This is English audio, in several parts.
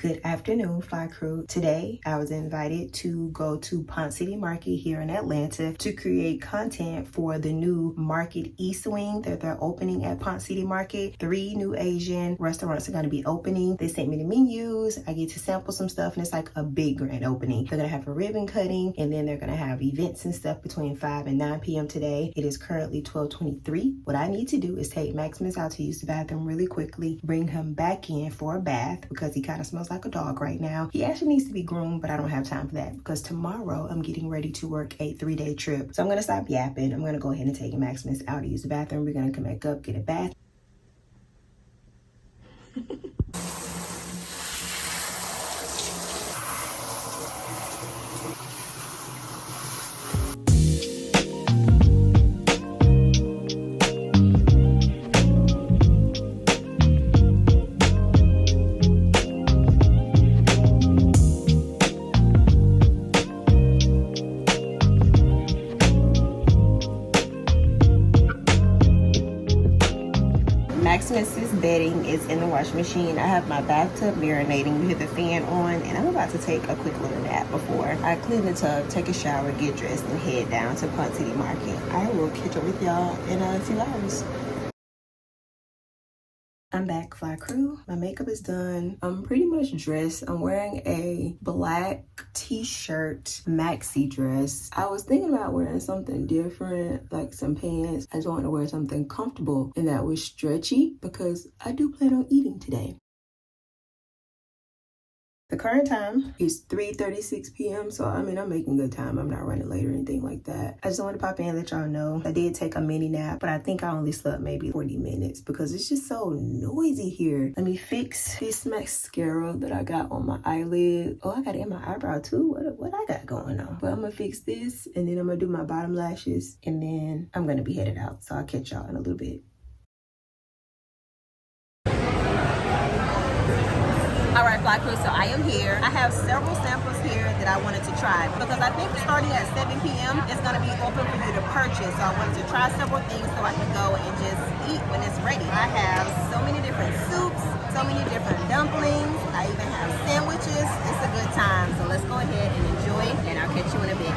Good afternoon, Fly Crew. Today, I was invited to go to Ponce City Market here in Atlanta to create content for the new Market East Wing that they're opening at Ponce City Market. 3 new Asian restaurants are going to be opening. They sent me the menus. I get to sample some stuff, and it's like a big grand opening. They're going to have a ribbon cutting, and then they're going to have events and stuff between 5 and 9 p.m. today. It is currently 12:23. What I need to do is take Maxximus out to use the bathroom really quickly, bring him back in for a bath because he kind of smells like a dog right now. He actually needs to be groomed, but I don't have time for that because tomorrow I'm getting ready to work a 3-day trip. So I'm going to stop yapping. I'm going to go ahead and take Maxximus out to use the bathroom. We're going to come back up, get a bath. Maxximus's bedding is in the washing machine. I have my bathtub marinating. You hear the fan on, and I'm about to take a quick little nap before I clean the tub, take a shower, get dressed, and head down to Ponce City Market. I will catch up with y'all in a few hours. I'm back, Fly Crew. My makeup is done. I'm pretty much dressed. I'm wearing a black t-shirt maxi dress. I was thinking about wearing something different, like some pants. I just wanted to wear something comfortable and that was stretchy because I do plan on eating today. The current time is 3:36 p.m. So, I mean, I'm making good time. I'm not running late or anything like that. I just wanted to pop in and let y'all know I did take a mini nap, but I think I only slept maybe 40 minutes because it's just so noisy here. Let me fix this mascara that I got on my eyelid. Oh, I got it in my eyebrow too. What I got going on? But I'm gonna fix this and then I'm gonna do my bottom lashes and then I'm gonna be headed out. So I'll catch y'all in a little bit. All right, Fly Crew, so I am here. I have several samples here that I wanted to try because I think starting at 7 p.m. it's going to be open for you to purchase. So I wanted to try several things so I can go and just eat when it's ready. I have so many different soups, so many different dumplings. I even have sandwiches. It's a good time. So let's go ahead and enjoy it, and I'll catch you in a bit.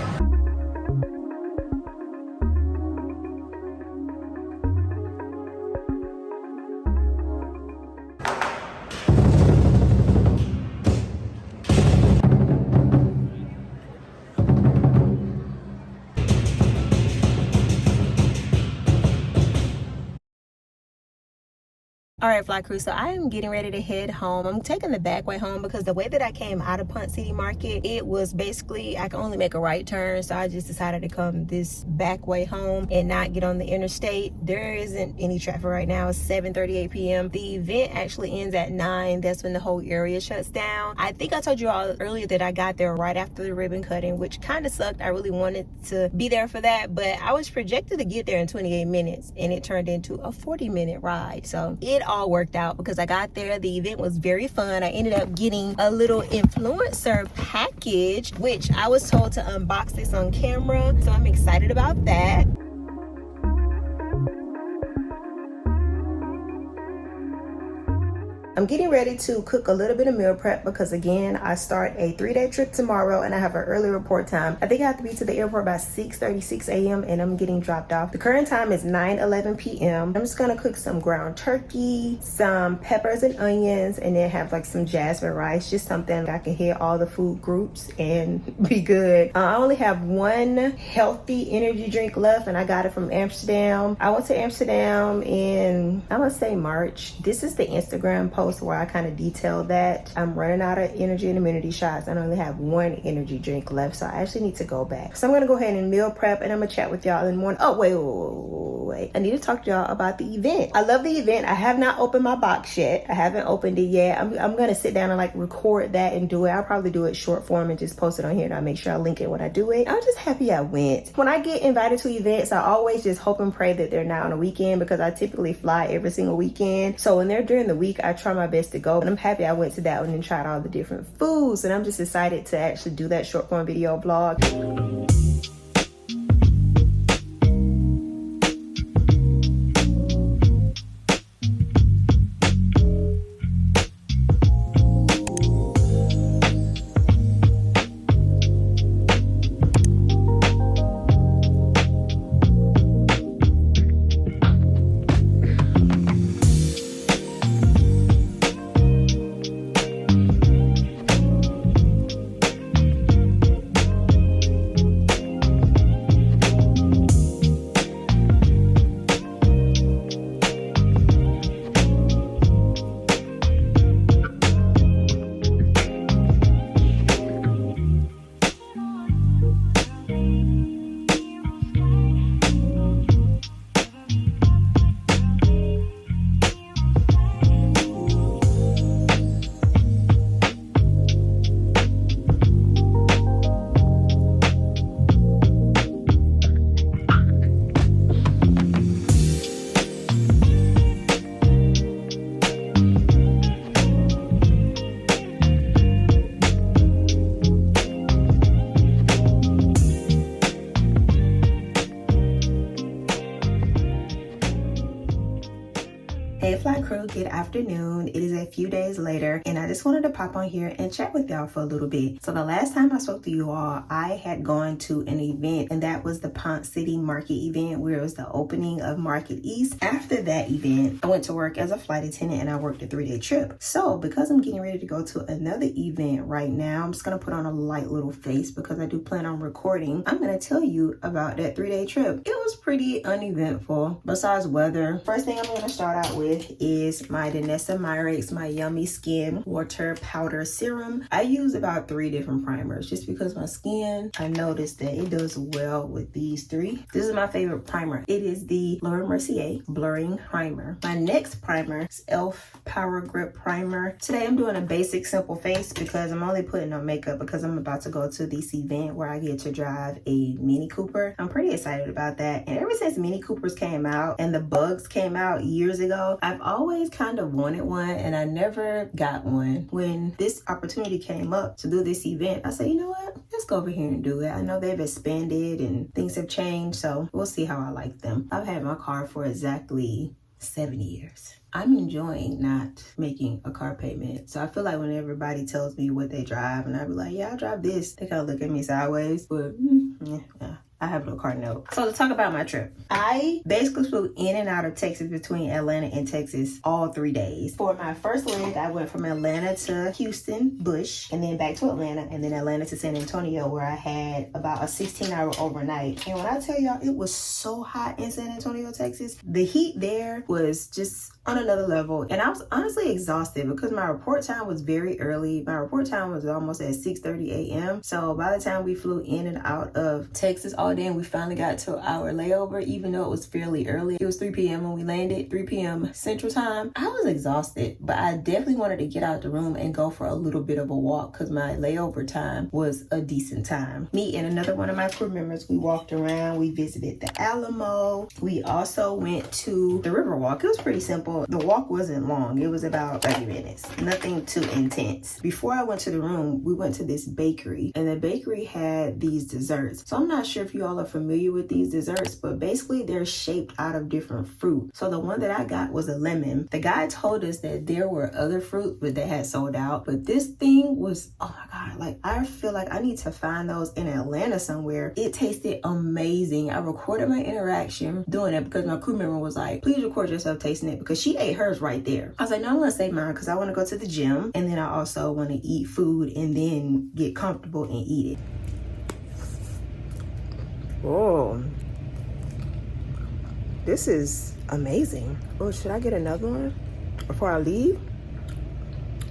All right, Fly Crew, so I am getting ready to head home. I'm taking the back way home because the way that I came out of Ponce City Market, it was basically, I can only make a right turn. So I just decided to come this back way home and not get on the interstate. There isn't any traffic right now. It's 7:38 p.m. The event actually ends at 9. That's when the whole area shuts down. I think I told you all earlier that I got there right after the ribbon cutting, which kind of sucked. I really wanted to be there for that, but I was projected to get there in 28 minutes and it turned into a 40-minute ride. So it all worked out because I got there. The event was very fun. I ended up getting a little influencer package, which I was told to unbox this on camera. So I'm excited about that. I'm getting ready to cook a little bit of meal prep because again, I start a 3-day trip tomorrow and I have an early report time. I think I have to be to the airport by 6:36 a.m. and I'm getting dropped off. The current time is 9:11 p.m. I'm just gonna cook some ground turkey, some peppers and onions, and then have like some jasmine rice, just something I can hit all the food groups and be good. I only have one healthy energy drink left and I got it from Amsterdam. I went to Amsterdam in, I would say March. This is the Instagram post where I kind of detail that. I'm running out of energy and immunity shots and I only have one energy drink left, so I actually need to go back. So I'm gonna go ahead and meal prep and I'm gonna chat with y'all in the morning. Oh, wait. I need to talk to y'all about the event. I love the event. I have not opened my box yet. I haven't opened it yet. I'm gonna sit down and like record that and do it. I'll probably do it short form and just post it on here and I'll make sure I link it when I do it. I'm just happy I went. When I get invited to events, I always just hope and pray that they're not on a weekend because I typically fly every single weekend. So when they're during the week, I try my best to go, and I'm happy I went to that one and tried all the different foods, and I'm just excited to actually do that short form video blog. good afternoon. It is a few days later, and I just wanted to pop on here and chat with y'all for a little bit. So the last time I spoke to you all, I had gone to an event, and that was the Ponce City Market event, where it was the opening of Market East. After that event, I went to work as a flight attendant, and I worked a 3-day trip. So because I'm getting ready to go to another event right now, I'm just gonna put on a light little face because I do plan on recording. I'm gonna tell you about that 3-day trip. It was pretty uneventful besides weather. First thing I'm gonna start out with is my Danessa Myrex, my Yummy Skin Water Powder Serum. I use about 3 different primers just because my skin, I noticed that it does well with these 3. This is my favorite primer. It is the Laura Mercier Blurring Primer. My next primer is e.l.f. Power Grip Primer. Today I'm doing a basic simple face because I'm only putting on makeup because I'm about to go to this event where I get to drive a Mini Cooper. I'm pretty excited about that. And ever since Mini Coopers came out and the Bugs came out years ago, I've always kind of wanted one and I never got one. When this opportunity came up to do this event, I said, you know what? Let's go over here and do it. I know they've expanded and things have changed, so we'll see how I like them. I've had my car for exactly 7 years. I'm enjoying not making a car payment. So I feel like when everybody tells me what they drive and I be like, yeah, I drive this, they kind of look at me sideways, but yeah. I have no car note. So to talk about my trip, I basically flew in and out of Texas between Atlanta and Texas all 3 days. For my first leg, I went from Atlanta to Houston, Bush, and then back to Atlanta, and then Atlanta to San Antonio, where I had about a 16-hour overnight. And when I tell y'all, it was so hot in San Antonio, Texas. The heat there was just on another level. And I was honestly exhausted because my report time was very early. My report time was almost at 6:30 a.m. So by the time we flew in and out of Texas all day and we finally got to our layover, even though it was fairly early, it was 3 p.m. when we landed, 3 p.m. Central Time, I was exhausted. But I definitely wanted to get out the room and go for a little bit of a walk because my layover time was a decent time. Me and another one of my crew members, we walked around, we visited the Alamo. We also went to the Riverwalk. It was pretty simple. The walk wasn't long. It was about 30 minutes. Nothing too intense. Before I went to the room, we went to this bakery, and the bakery had these desserts. So I'm not sure if you all are familiar with these desserts, but basically they're shaped out of different fruit. So the one that I got was a lemon. The guy told us that there were other fruit, but they had sold out. But this thing was, oh my God, like I feel like I need to find those in Atlanta somewhere. It tasted amazing. I recorded my interaction doing it because my crew member was like, please record yourself tasting it, because she ate hers right there. I was like, no, I'm gonna save mine because I want to go to the gym and then I also want to eat food and then get comfortable and eat it. Oh, this is amazing. Oh, should I get another one before I leave?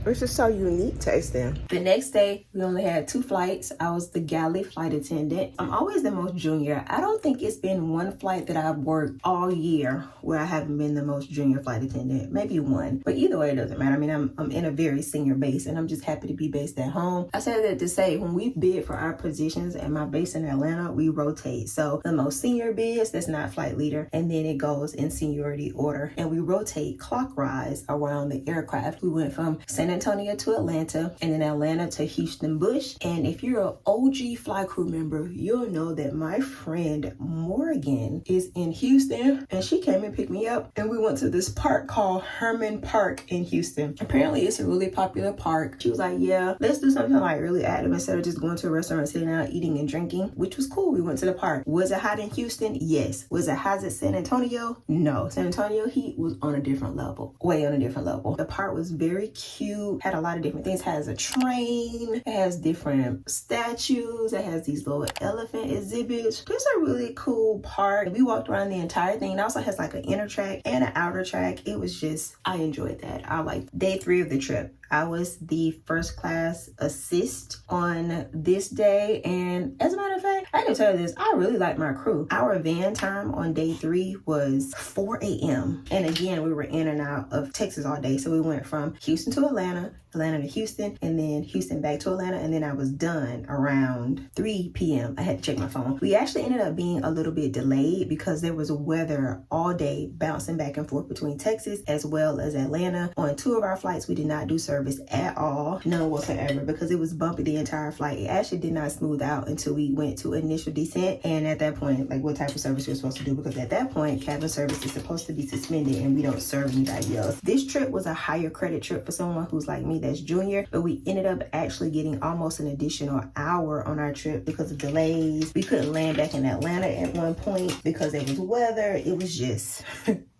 It's just so unique tasting. The next day, we only had 2 flights. I was the galley flight attendant. I'm always the most junior. I don't think it's been one flight that I've worked all year where I haven't been the most junior flight attendant. Maybe one, but either way, it doesn't matter. I mean, I'm in a very senior base and I'm just happy to be based at home. I said that to say, when we bid for our positions at my base in Atlanta, we rotate. So the most senior bids, that's not flight leader, and then it goes in seniority order. And we rotate clockwise around the aircraft. We went from San Antonio to Atlanta, and then Atlanta to Houston Bush. And if you're an OG fly crew member, you'll know that my friend Morgan is in Houston, and she came and picked me up, and we went to this park called Herman Park in Houston. Apparently it's a really popular park. She was like, yeah, let's do something like really active instead of just going to a restaurant, sitting down, eating and drinking, which was cool. We went to the park. Was it hot in Houston? Yes. Was it hot at San Antonio? No. San Antonio heat was on a different level, way on a different level. The park was very cute, had a lot of different things. It has a train, it has different statues, it has these little elephant exhibits. It's a really cool park. We walked around the entire thing. It also has like an inner track and an outer track. It was just, I enjoyed that. I liked day 3 of the trip. I was the first class assist on this day, and as a matter of fact, I can tell you this, I really like my crew. Our van time on day 3 was 4 a.m. And again, we were in and out of Texas all day. So we went from Houston to Atlanta, Atlanta to Houston, and then Houston back to Atlanta, and then I was done around 3 p.m. I had to check my phone. We actually ended up being a little bit delayed because there was weather all day bouncing back and forth between Texas as well as Atlanta. On 2 of our flights, we did not do service service at all, none whatsoever, because it was bumpy the entire flight. It actually did not smooth out until we went to initial descent, and at that point, like what type of service we're supposed to do, because at that point cabin service is supposed to be suspended and we don't serve anybody else. This trip was a higher credit trip for someone who's like me, that's junior, but we ended up actually getting almost an additional hour on our trip because of delays. We couldn't land back in Atlanta at one point because it was weather. It was just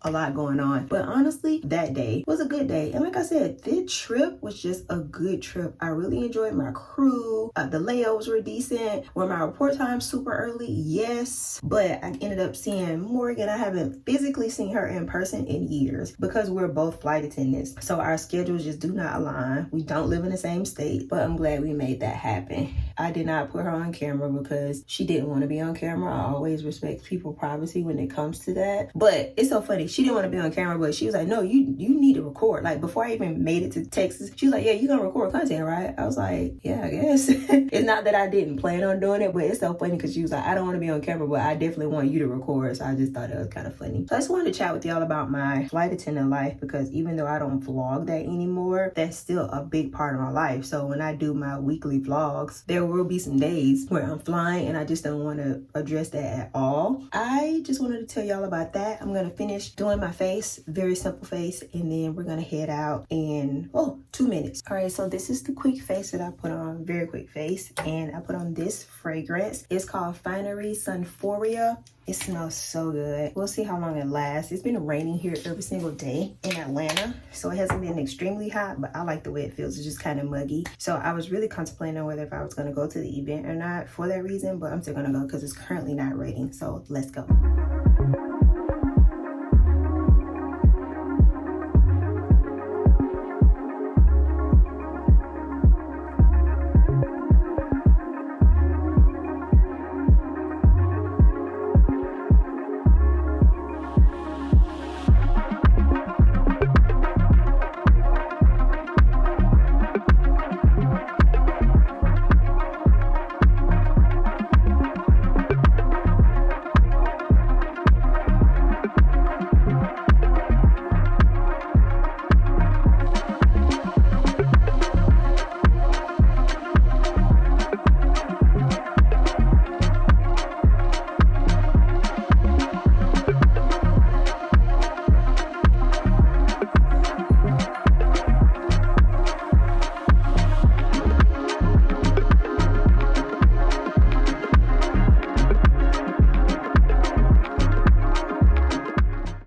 a lot going on. But honestly, that day was a good day. And like I said, this trip was just a good trip. I really enjoyed my crew. The layovers were decent. Were my report times super early? Yes. But I ended up seeing Morgan. I haven't physically seen her in person in years because we're both flight attendants. So our schedules just do not align. We don't live in the same state, but I'm glad we made that happen. I did not put her on camera because she didn't want to be on camera. I always respect people's privacy when it comes to that. But it's so funny. She didn't want to be on camera, but she was like, no, you need to record. Like before I even made it to Texas, she was like, yeah, you're gonna record content, right? I was like, yeah, I guess. It's not that I didn't plan on doing it, but it's so funny because she was like, I don't want to be on camera, but I definitely want you to record. So I just thought it was kind of funny. So I just wanted to chat with y'all about my flight attendant life, because even though I don't vlog that anymore, that's still a big part of my life. So when I do my weekly vlogs, there will be some days where I'm flying and I just don't want to address that at all. I just wanted to tell y'all about that. I'm gonna finish doing my face, very simple face, and then we're gonna head out in 2 minutes. All right, so this is the quick face that I put on, very quick face, and I put on this fragrance. It's called Finery Sunforia. It smells so good. We'll see how long it lasts. It's been raining here every single day in Atlanta, so it hasn't been extremely hot, but I like the way it feels. It's just kind of muggy. So I was really contemplating on whether if I was gonna go to the event or not for that reason, but I'm still gonna go because it's currently not raining. So let's go.